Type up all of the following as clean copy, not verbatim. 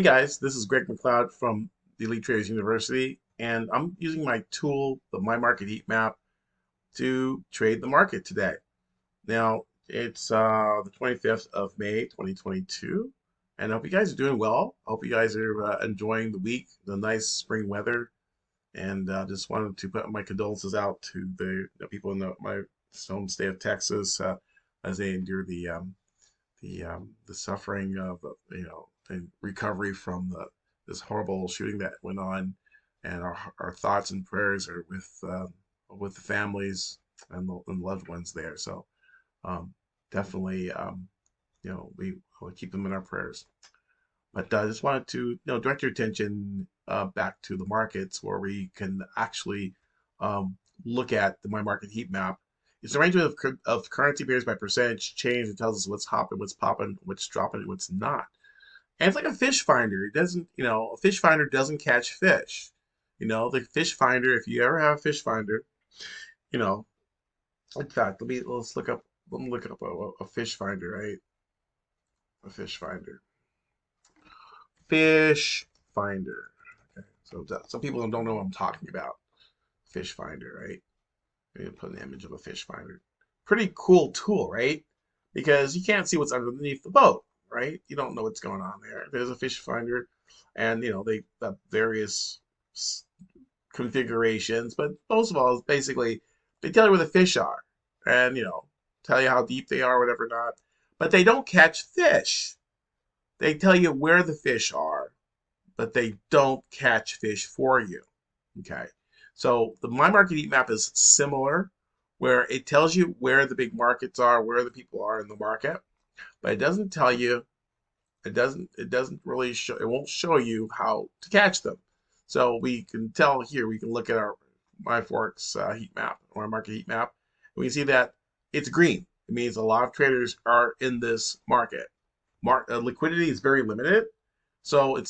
Hey guys, this is Greg Mcleod from the Elite Traders University, and I'm using my tool, the My Market Heat Map, to trade the market today. Now, it's the 25th of May, 2022, and I hope you guys are doing well. I hope you guys are enjoying the week, the nice spring weather, and just wanted to put my condolences out to the people in my home state of Texas as they endure the suffering of and recovery from this horrible shooting that went on, and our thoughts and prayers are with the families and loved ones there. So definitely we will keep them in our prayers. But I just wanted to direct your attention back to the markets where we can actually look at the My Market heat map. It's an arrangement of currency pairs by percentage change. It tells us what's hopping, what's popping, what's dropping, and what's not. And it's like a fish finder. It doesn't, a fish finder doesn't catch fish. The fish finder, if you ever have a fish finder, you know, in fact, let me look up a fish finder, right? A fish finder. Fish finder. Okay. So some people don't know what I'm talking about. Fish finder, right? I'm gonna put an image of a fish finder. Pretty cool tool, right? Because you can't see what's underneath the boat, right? You don't know what's going on there. There's a fish finder, and they have various configurations, but most of all, is basically they tell you where the fish are, and tell you how deep they are, whatever not. But they don't catch fish. They tell you where the fish are, but they don't catch fish for you. Okay. So the My Market Heat Map is similar, where it tells you where the big markets are, where the people are in the market, but it doesn't tell you, it doesn't really show, it won't show you how to catch them. So we can tell here, we can look at our My FOREX heat map, or market heat map, and we can see that it's green. It means a lot of traders are in this market. Liquidity is very limited, so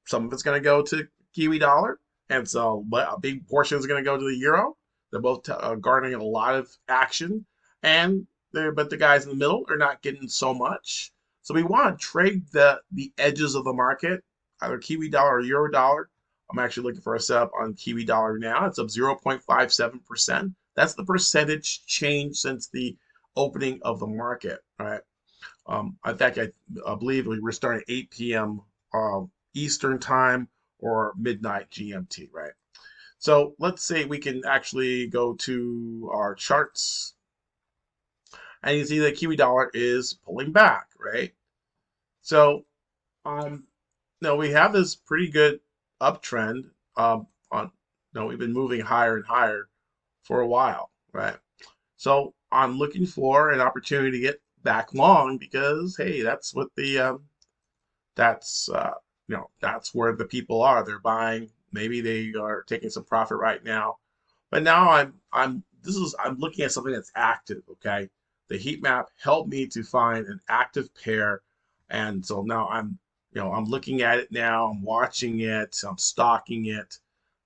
some of it's going to go to Kiwi dollar, and so a big portion is going to go to the euro. They're both garnering a lot of action, and but the guys in the middle are not getting so much. So we want to trade the edges of the market, either Kiwi dollar or euro dollar. I'm actually looking for a setup on Kiwi dollar now. It's up 0.57%. That's the percentage change since the opening of the market. All right. In fact, I believe we were starting at 8 p.m. Eastern time or midnight GMT, right? So let's say we can actually go to our charts, and you see the Kiwi dollar is pulling back, right? So um, we have this pretty good uptrend on we've been moving higher and higher for a while, right? So I'm looking for an opportunity to get back long because hey, that's what that's that's where the people are. They're buying. Maybe they are taking some profit right now, but now I'm looking at something that's active. Okay, the heat map helped me to find an active pair, and so now I'm looking at it now. I'm watching it. I'm stalking it.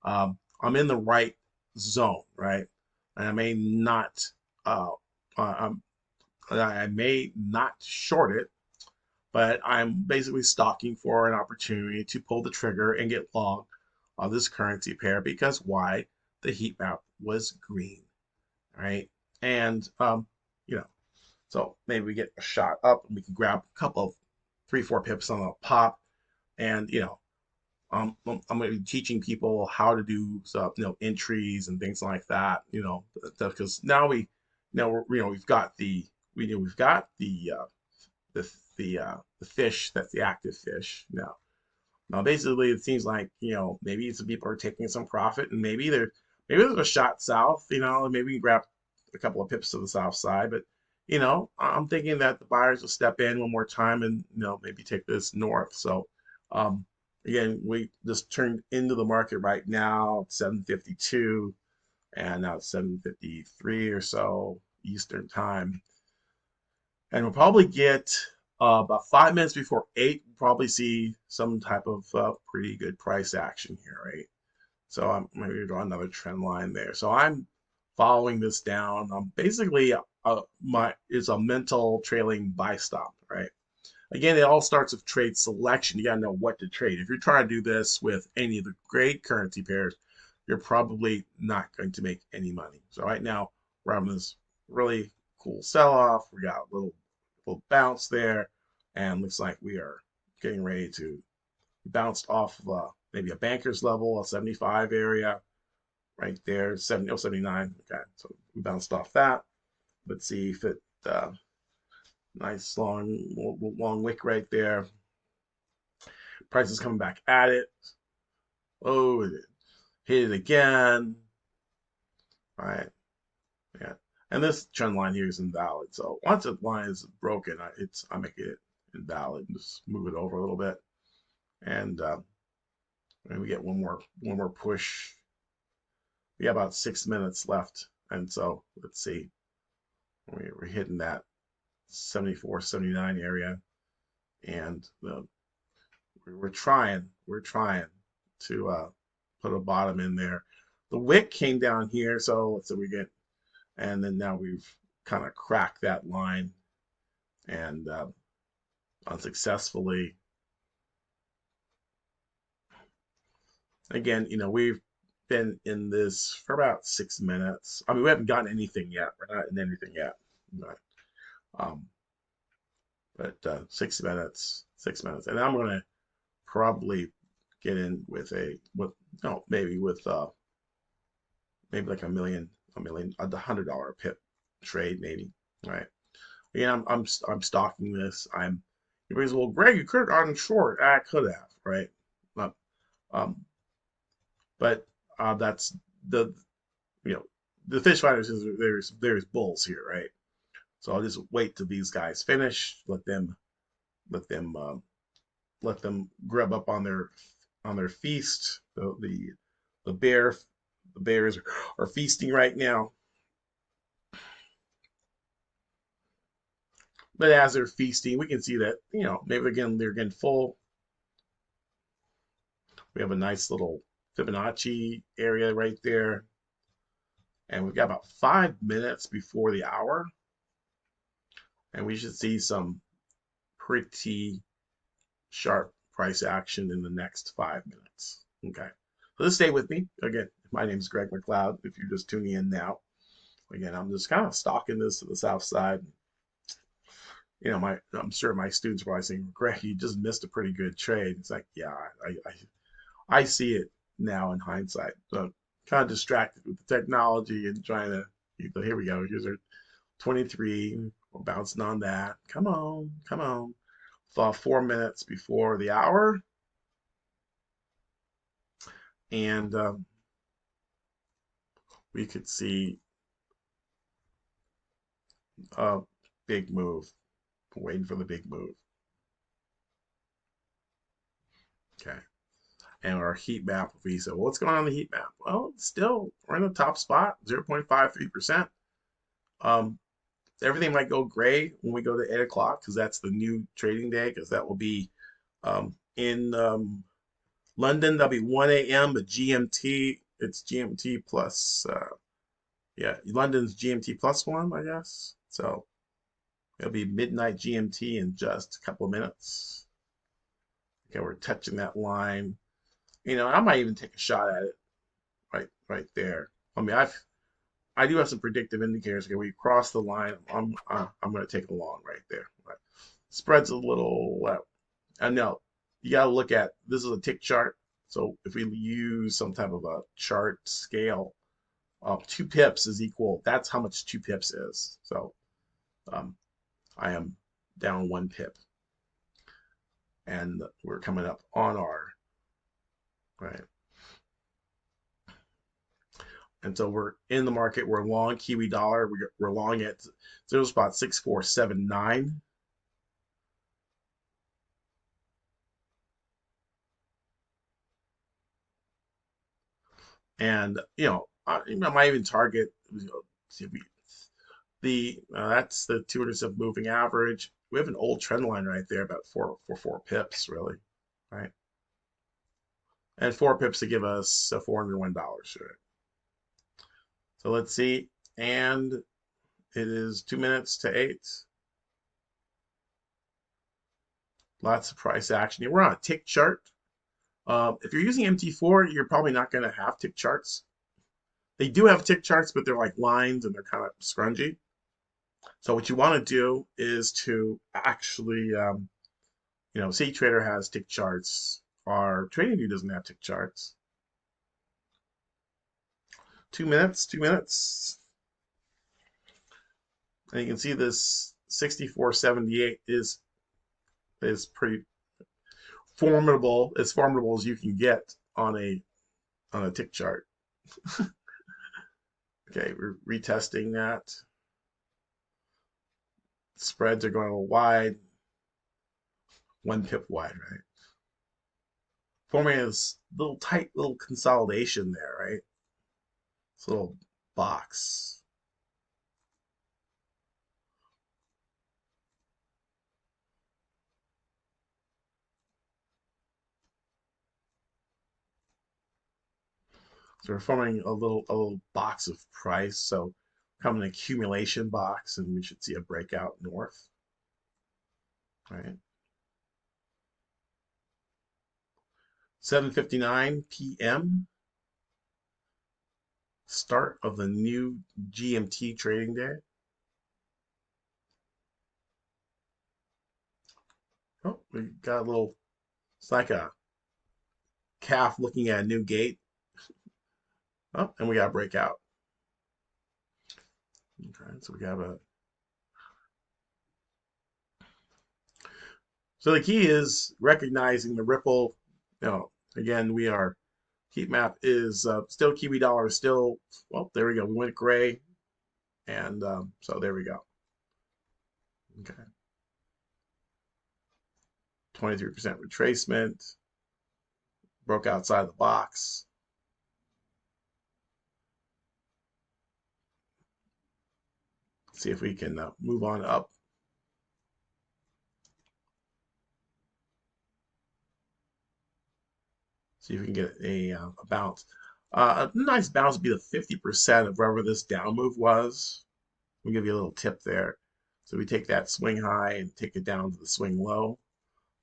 I'm in the right zone, right? And I may not I'm I may not short it, but I'm basically stalking for an opportunity to pull the trigger and get long on this currency pair because why? The heat map was green, right? And you know, so maybe we get a shot up and we can grab a couple of 3-4 pips on a pop, and I'm going to be teaching people how to do entries and things like that, because now we've got we've got the fish that's the active fish now. Now basically it seems like maybe some people are taking some profit, and maybe there's a shot south, and maybe we can grab a couple of pips to the south side, but I'm thinking that the buyers will step in one more time and maybe take this north. So um, again, we just turned into the market right now, 7:52, and now it's 7:53 or so Eastern time. And we'll probably get about 5 minutes before 8, we'll probably see some type of pretty good price action here, right? So I'm maybe draw another trend line there. So I'm following this down. Basically, my it's a mental trailing buy stop, right? Again, it all starts with trade selection. You got to know what to trade. If you're trying to do this with any of the great currency pairs, you're probably not going to make any money. So right now, we're having this really cool sell-off. We got a little bounce there, and looks like we are getting ready to bounce off of maybe a banker's level, a 75 area right there, 79. Okay, so we bounced off that. Let's see if it nice long wick right there. Price is coming back at it. Oh, it hit it again. All right. Yeah. And this trend line here is invalid. So once the line is broken, I make it invalid. Just move it over a little bit, and we get one more push. We have about 6 minutes left, and so let's see. We're hitting that 74, 79 area, and we're trying to put a bottom in there. The wick came down here, so we get, and then now we've kind of cracked that line, and unsuccessfully. Again, we've been in this for about 6 minutes. I mean, we haven't gotten anything yet. We're not in anything yet, but um, 6 minutes, 6 minutes, and I'm gonna probably get in with maybe with maybe like a $100 pip trade maybe. All right. Again, I'm stalking this. Everybody's, well, Greg, you could have gotten short. I could have, right? Um, um, but that's the the fish fighters is there's bulls here, right? So I'll just wait till these guys finish. Let them let them grub up on their feast. The bears are feasting right now. But as they're feasting, we can see that maybe again they're getting full. We have a nice little Fibonacci area right there, and we've got about 5 minutes before the hour, and we should see some pretty sharp price action in the next 5 minutes. Okay, so just stay with me. Again, my name is Greg Mcleod. If you're just tuning in now, again, I'm just kind of stalking this to the south side. I'm sure my students are probably saying, Greg, you just missed a pretty good trade. It's like, yeah, I see it now in hindsight. So kind of distracted with the technology and trying to, here we go. Here's our 23. We're bouncing on that. Come on, come on. 4 minutes before the hour. And we could see a big move. Waiting for the big move. Okay. And our heat map, we said, well, what's going on in the heat map? Well, still, we're in the top spot, 0.53%. Everything might go gray when we go to 8 o'clock because that's the new trading day, because that will be in London, that'll be 1 a.m., but GMT, it's GMT plus, yeah, London's GMT plus 1, I guess. So it'll be midnight GMT in just a couple of minutes. Okay, we're touching that line. I might even take a shot at it right there. I mean, I do have some predictive indicators. Okay, we cross the line. I'm going to take a long right there. Right. Spreads a little. I know you got to look at, this is a tick chart. So if we use some type of a chart scale, 2 pips is equal. That's how much 2 pips is. So I am down 1 pip, and we're coming up on our right. And so we're in the market. We're long Kiwi dollar. We're long at 0.6479. And I might even target that's the 200 moving average. We have an old trend line right there, about 4 pips, really, right? And 4 pips to give us $401. Right? So let's see, and it is 2 minutes to 8. Lots of price action here. We're on a tick chart. If you're using MT4, you're probably not going to have tick charts. They do have tick charts, but they're like lines and they're kind of scrungy. So what you want to do is to actually, say Trader has tick charts. Our TradingView doesn't have tick charts. 2 minutes, 2 minutes. And you can see this 64.78 is pretty formidable, as formidable as you can get on a tick chart. Okay, we're retesting that. Spreads are going a little wide, 1 pip wide, right? Forming this little tight little consolidation there, right? This little box. So we're forming a little box of price. So come an accumulation box, and we should see a breakout north, right? 7:59 p.m. Start of the new GMT trading day. Oh, we got a little, it's like a calf looking at a new gate. Oh, and we got a breakout. Okay, so we have a. So the key is recognizing the ripple. Again, we are heat map is still Kiwi dollar, still, well, there we go. We went gray, and so there we go. Okay, 23% retracement, broke outside the box. See if we can move on up. See if we can get a bounce. A nice bounce would be the 50% of wherever this down move was. We'll give you a little tip there. So we take that swing high and take it down to the swing low.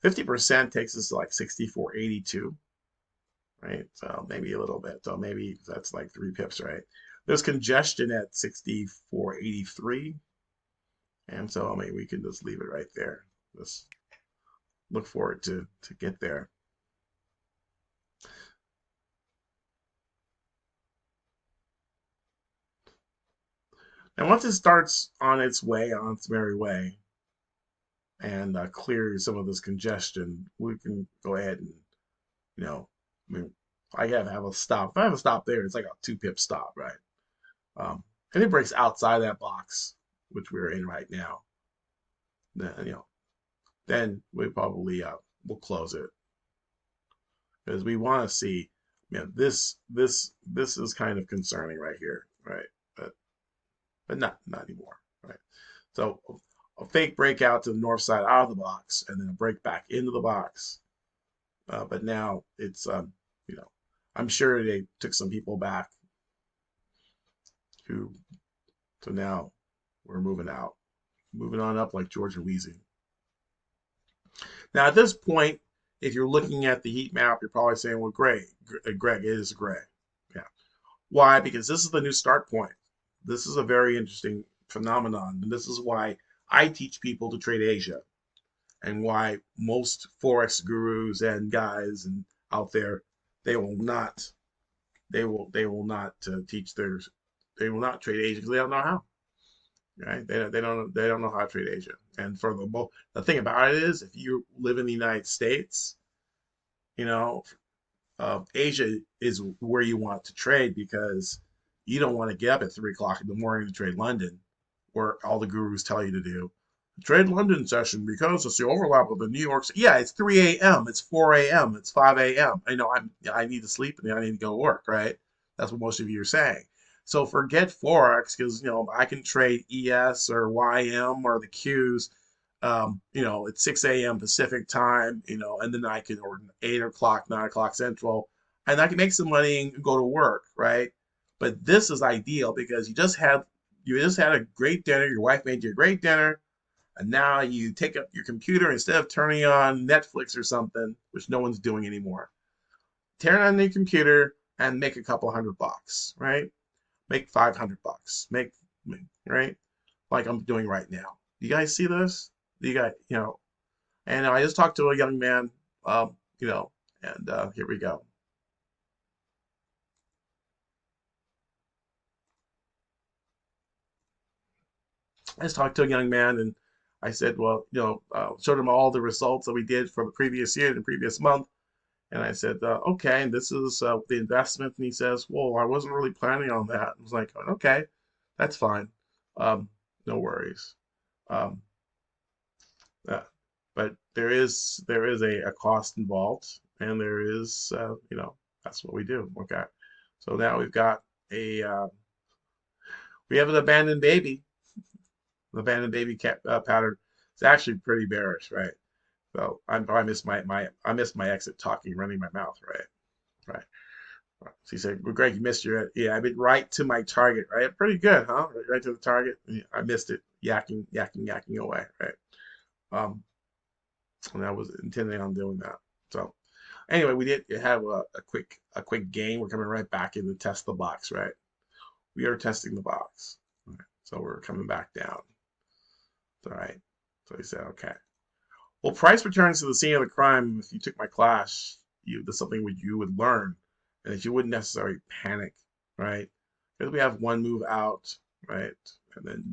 50% takes us to like 64.82, right? So maybe a little bit. So maybe that's like 3 pips, right? There's congestion at 64.83. And so maybe we can just leave it right there. Just look for it to get there. And once it starts on its way, on its merry way, and clear some of this congestion, we can go ahead and, I mean, I gotta have a stop. If I have a stop there, it's like a 2 pip stop, right? And it breaks outside that box, which we're in right now. Then we probably will close it because we want to see, this is kind of concerning right here, right? But not anymore, right? So a fake breakout to the north side out of the box, and then a break back into the box. But now it's, I'm sure they took some people back so now we're moving out, moving on up like George and Wheezy. Now at this point, if you're looking at the heat map, you're probably saying, well, Greg, it is gray. Yeah. Why? Because this is the new start point. This is a very interesting phenomenon, and this is why I teach people to trade Asia, and why most forex gurus and guys and out there, they will not teach they will not trade Asia because they don't know how. Right? They don't know how to trade Asia. And for the thing about it is, if you live in the United States, Asia is where you want to trade because you don't want to get up at 3 o'clock in the morning to trade London, where all the gurus tell you to do. Trade London session because it's the overlap of the New York. Yeah, it's 3 a.m., it's 4 a.m., it's 5 a.m. I need to sleep and I need to go to work, right? That's what most of you are saying. So forget Forex because I can trade ES or YM or the Qs. At 6 a.m. Pacific time, and then I can, or 8 o'clock, 9 o'clock Central, and I can make some money and go to work, right? But this is ideal because you just had a great dinner. Your wife made you a great dinner. And now you take up your computer instead of turning on Netflix or something, which no one's doing anymore. Turn on your computer and make a couple $100, right? Make $500, right? Like I'm doing right now. You guys see this? You got, and I just talked to a young man, you know, and here we go. I just talked to a young man and I said, well, showed him all the results that we did for the previous year, the previous month. And I said, okay, and this is the investment. And he says, well, I wasn't really planning on that. I was like, okay, that's fine. Um, no worries. Um, uh, but there is a cost involved, and there is, that's what we do. Okay, so now a we have an abandoned baby. The abandoned baby pattern. It's actually pretty bearish, right? So I missed my exit talking, running my mouth, right? Right. So he said, well, Greg, you missed your, yeah, I've been right to my target, right? Pretty good, huh? Right to the target. Yeah, I missed it, yakking away, right? Um, and I was intending on doing that. So anyway, we did have a quick gain. We're coming right back in to test the box, right? We are testing the box. Right. So we're coming back down. All right. So he said, okay. Well, price returns to the scene of the crime. If you took my class, that's something you would learn, and that you wouldn't necessarily panic, right? Because we have one move out, right, and then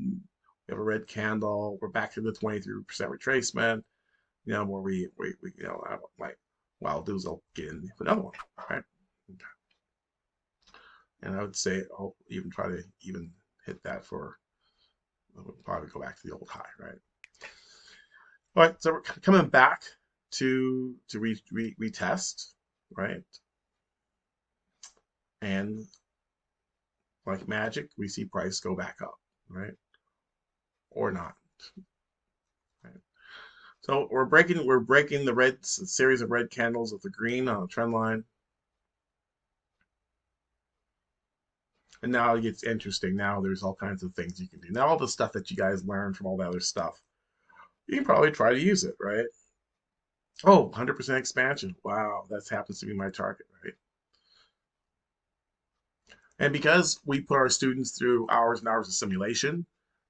we have a red candle. We're back to the 23% retracement. Where we like, what I'll do is I'll get in with another one, right? Okay. And I would say I'll even try to even hit that we'll probably go back to the old high, right? All right, so we're coming back to retest, right? And like magic, we see price go back up, right? Or not. Right? So we're breaking the red series of red candles with the green on the trend line. And now it gets interesting. Now there's all kinds of things you can do. Now all the stuff that you guys learned from all the other stuff, you can probably try to use it, right? Oh, 100% expansion. Wow, that happens to be my target, right? And because we put our students through hours and hours of simulation,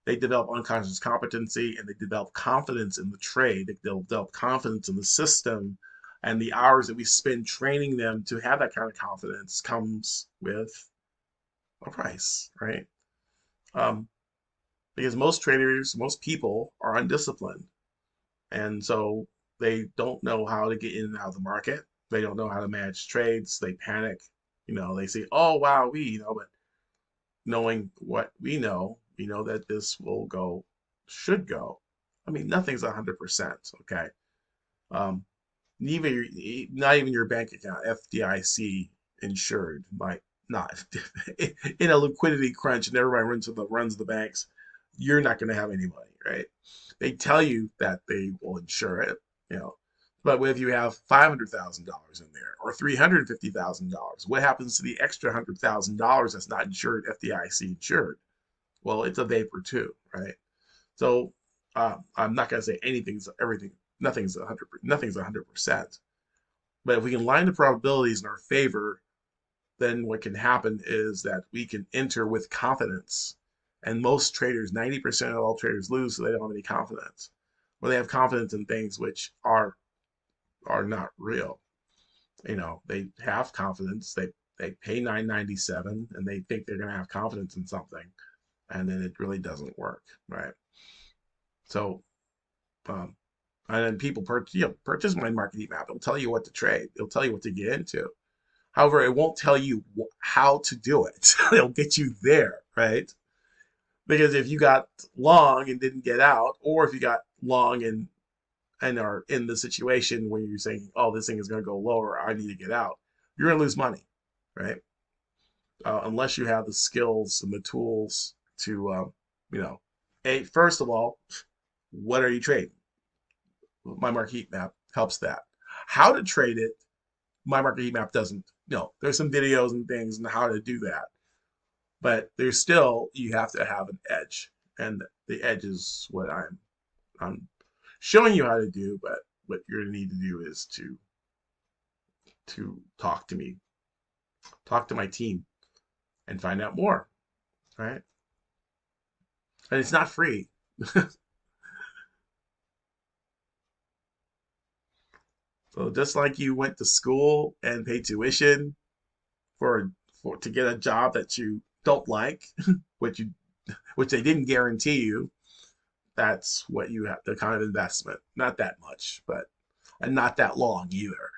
they develop unconscious competency and they develop confidence in the trade. They develop confidence in the system. And the hours that we spend training them to have that kind of confidence comes with a price, right? Um, because most traders, most people are undisciplined. And so they don't know how to get in and out of the market. They don't know how to manage trades. They panic. They say, oh, wow, but knowing what we know that this should go. I mean, nothing's 100%, okay? Um, not even your bank account, FDIC insured, might not. In a liquidity crunch and everybody runs the banks, you're not going to have any money, right? They tell you that they will insure it, you know. But if you have $500,000 in there or $350,000, what happens to the extra $100,000 that's not insured, FDIC insured? Well, it's a vapor too, right? So I'm not going to say everything. Nothing's 100%. But if we can line the probabilities in our favor, then what can happen is that we can enter with confidence. And most traders, 90% of all traders lose, so they don't have any confidence. Or they have confidence in things which are not real. They have confidence. They pay $9.97 and they think they're going to have confidence in something, and then it really doesn't work, right? So, um, and then people purchase my market heat map. It'll tell you what to trade. It'll tell you what to get into. However, it won't tell you how to do it. It'll get you there, right? Because if you got long and didn't get out, or if you got long and are in the situation where you're saying, "Oh, this thing is going to go lower. I need to get out," you're going to lose money, right? Unless you have the skills and the tools to, first of all, what are you trading? My market heat map helps that. How to trade it, my market heat map doesn't. There's some videos and things on how to do that, but there's still, you have to have an edge, and the edge is what I'm I'm showing you how to do, but what you're gonna need to do is to talk to me, talk to my team, and find out more, right? And it's not free. So just like you went to school and paid tuition for to get a job that you don't like, which you which they didn't guarantee you, that's what you have, the kind of investment. Not that much, but and not that long either.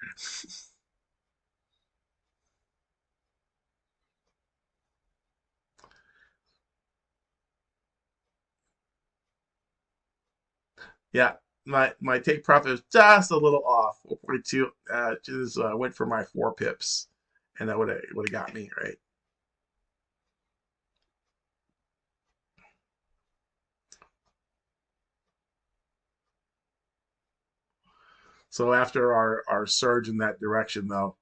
Yeah, my take profit is just a little off. 4.2 just went for my 4 pips, and that would have got me right. So after our surge in that direction, though,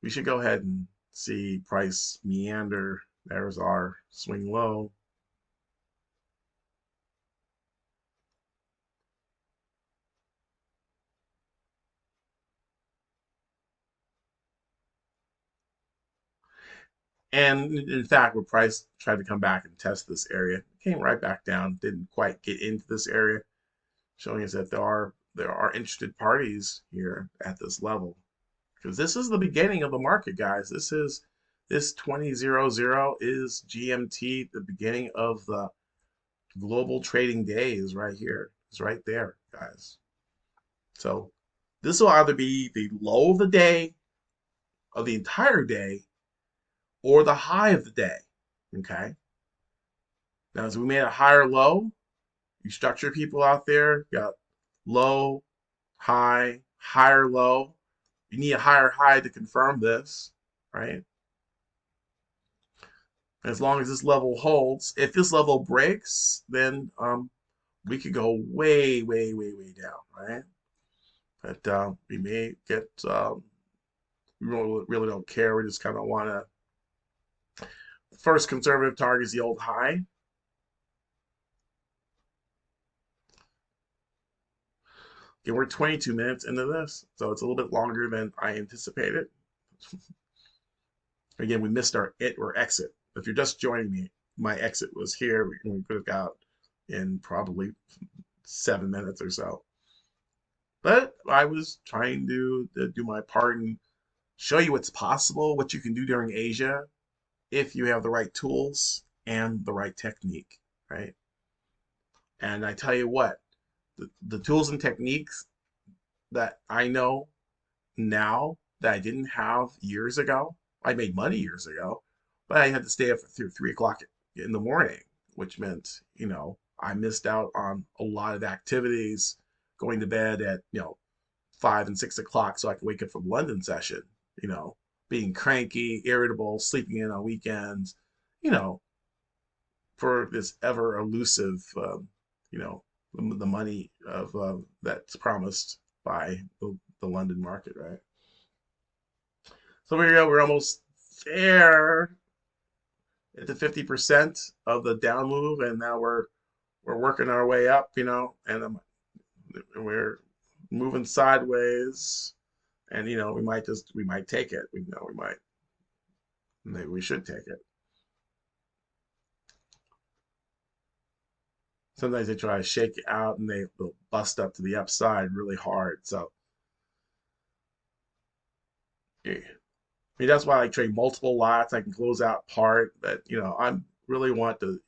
we should go ahead and see price meander. There's our swing low. And in fact, when price tried to come back and test this area, it came right back down, didn't quite get into this area, showing us that there are interested parties here at this level. Because this is the beginning of the market, guys. This 2000 is GMT, the beginning of the global trading day is right here. It's right there, guys. So this will either be the low of the day, of the entire day, or the high of the day. Okay. Now, as we made a higher low, you structure people out there, you got low, high, higher low. You need a higher high to confirm this, right? As long as this level holds, if this level breaks, then we could go way, way, way, way down, right? But we may get, we really don't care. We just kind of want to, first conservative target is the old high. Okay, we're 22 minutes into this, so it's a little bit longer than I anticipated. Again, we missed our it or exit. If you're just joining me, my exit was here. We could have got in probably 7 minutes or so. But I was trying to do my part and show you what's possible, what you can do during Asia if you have the right tools and the right technique, right? And I tell you what, the tools and techniques that I know now that I didn't have years ago, I made money years ago, but I had to stay up through 3 o'clock in the morning, which meant, I missed out on a lot of activities, going to bed at, 5 and 6 o'clock so I could wake up from London session, you know, being cranky, irritable, sleeping in on weekends, you know, for this ever elusive, you know, the money of that's promised by the London market, right? So here we go. We're almost there at the 50% of the down move, and now we're working our way up, and we're moving sideways, and we might take it. We might, maybe we should take it. Sometimes they try to shake it out and they'll bust up to the upside really hard. So yeah. I mean, that's why I trade multiple lots. I can close out part, but I really want to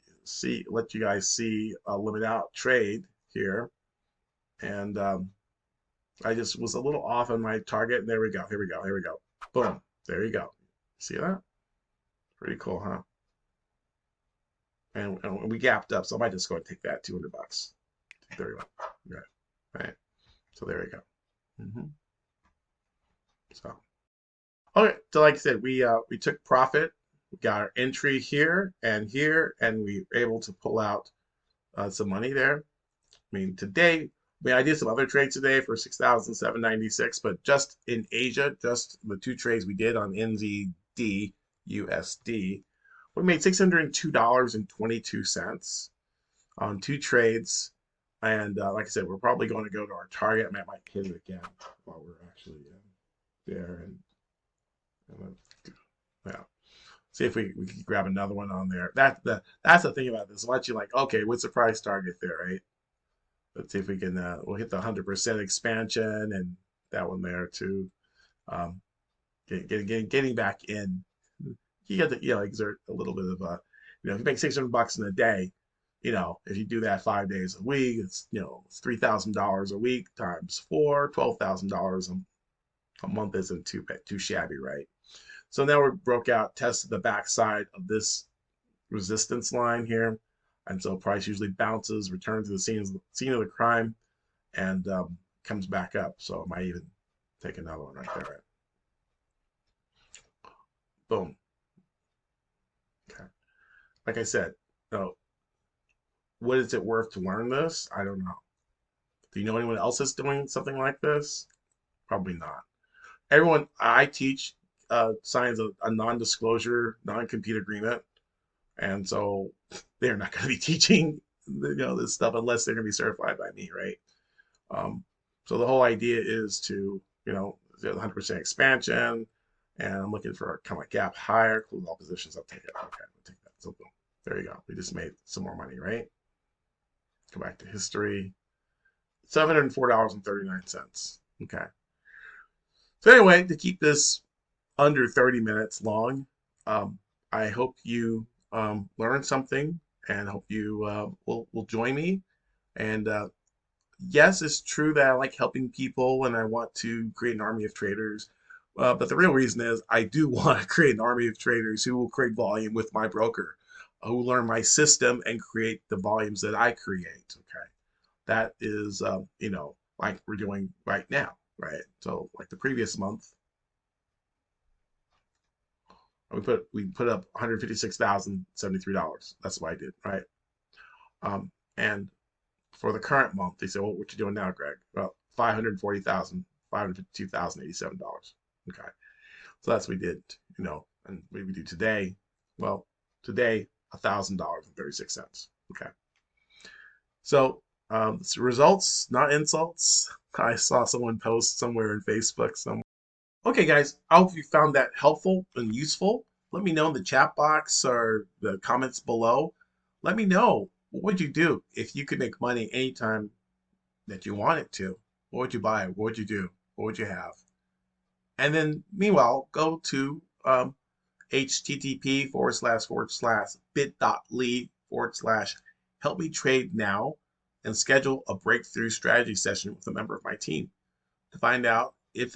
let you guys see a limit out trade here, and I just was a little off on my target. And there we go. Here we go. Here we go. Boom. There you go. See that? Pretty cool, huh? And we gapped up, so I might just go and take that $200. 31. Yeah. Right. So there we go. So. Okay, so like I said, we took profit. We got our entry here, and we were able to pull out some money there. I mean, I did some other trades today for 6,796, but just in Asia, just the two trades we did on NZD USD, we made $602.22 on two trades. And like I said, we're probably going to go to our target. I might hit it again while we're actually there. And yeah, see if we can grab another one on there. That's the thing about this. Once you're like, okay, what's the price target there, right? Let's see if we can. We'll hit the 100% expansion and that one there too. Um, getting back in, you got to exert a little bit of if you make $600 in a day, if you do that 5 days a week, it's $3,000 a week times four, $12,000 a month isn't too shabby, right? So now we broke out, tested the backside of this resistance line here, and so price usually bounces, returns to the scene of the crime, and comes back up. So I might even take another one right there. Right? Boom. Okay. Like I said, what is it worth to learn this? I don't know. Do you know anyone else that's doing something like this? Probably not. Everyone I teach signs a non-disclosure, non-compete agreement, and so they're not going to be teaching this stuff unless they're going to be certified by me, right? Um, so the whole idea is to 100% expansion, and I'm looking for a kind of gap higher, close all positions. I'll take it. Okay, I'll take that. So boom, there you go. We just made some more money, right? Go back to history. $704.39. Okay. So anyway, to keep this under 30 minutes long, I hope you learned something, and hope you will join me. And yes, it's true that I like helping people and I want to create an army of traders. But the real reason is I do want to create an army of traders who will create volume with my broker, who will learn my system and create the volumes that I create. Okay. That is, like we're doing right now, right? So like the previous month, we put up $156,073. That's what I did, right? And for the current month, they said, "Well, what you doing now, Greg?" Well, $552,087. Okay, so that's what we did, and what we do today. Well, today $1,000.36. Okay, so results, not insults. I saw someone post somewhere in Facebook somewhere. Okay, guys, I hope you found that helpful and useful. Let me know in the chat box or the comments below. Let me know, what would you do if you could make money anytime that you wanted to? What would you buy? What would you do? What would you have? And then, meanwhile, go to http://bit.ly/help me trade now and schedule a breakthrough strategy session with a member of my team to find out if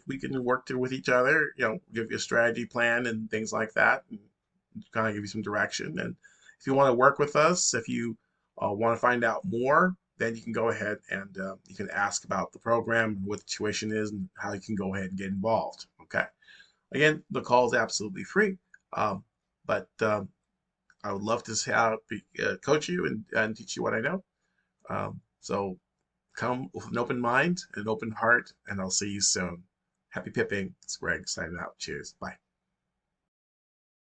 we can work with each other, give you a strategy plan and things like that, and kind of give you some direction. And if you want to work with us, if you want to find out more, then you can go ahead and you can ask about the program, what the tuition is, and how you can go ahead and get involved. Okay. Again, the call is absolutely free, but I would love to coach you and teach you what I know. So come with an open mind and an open heart, and I'll see you soon. Happy pipping. It's Greg signing out. Cheers. Bye.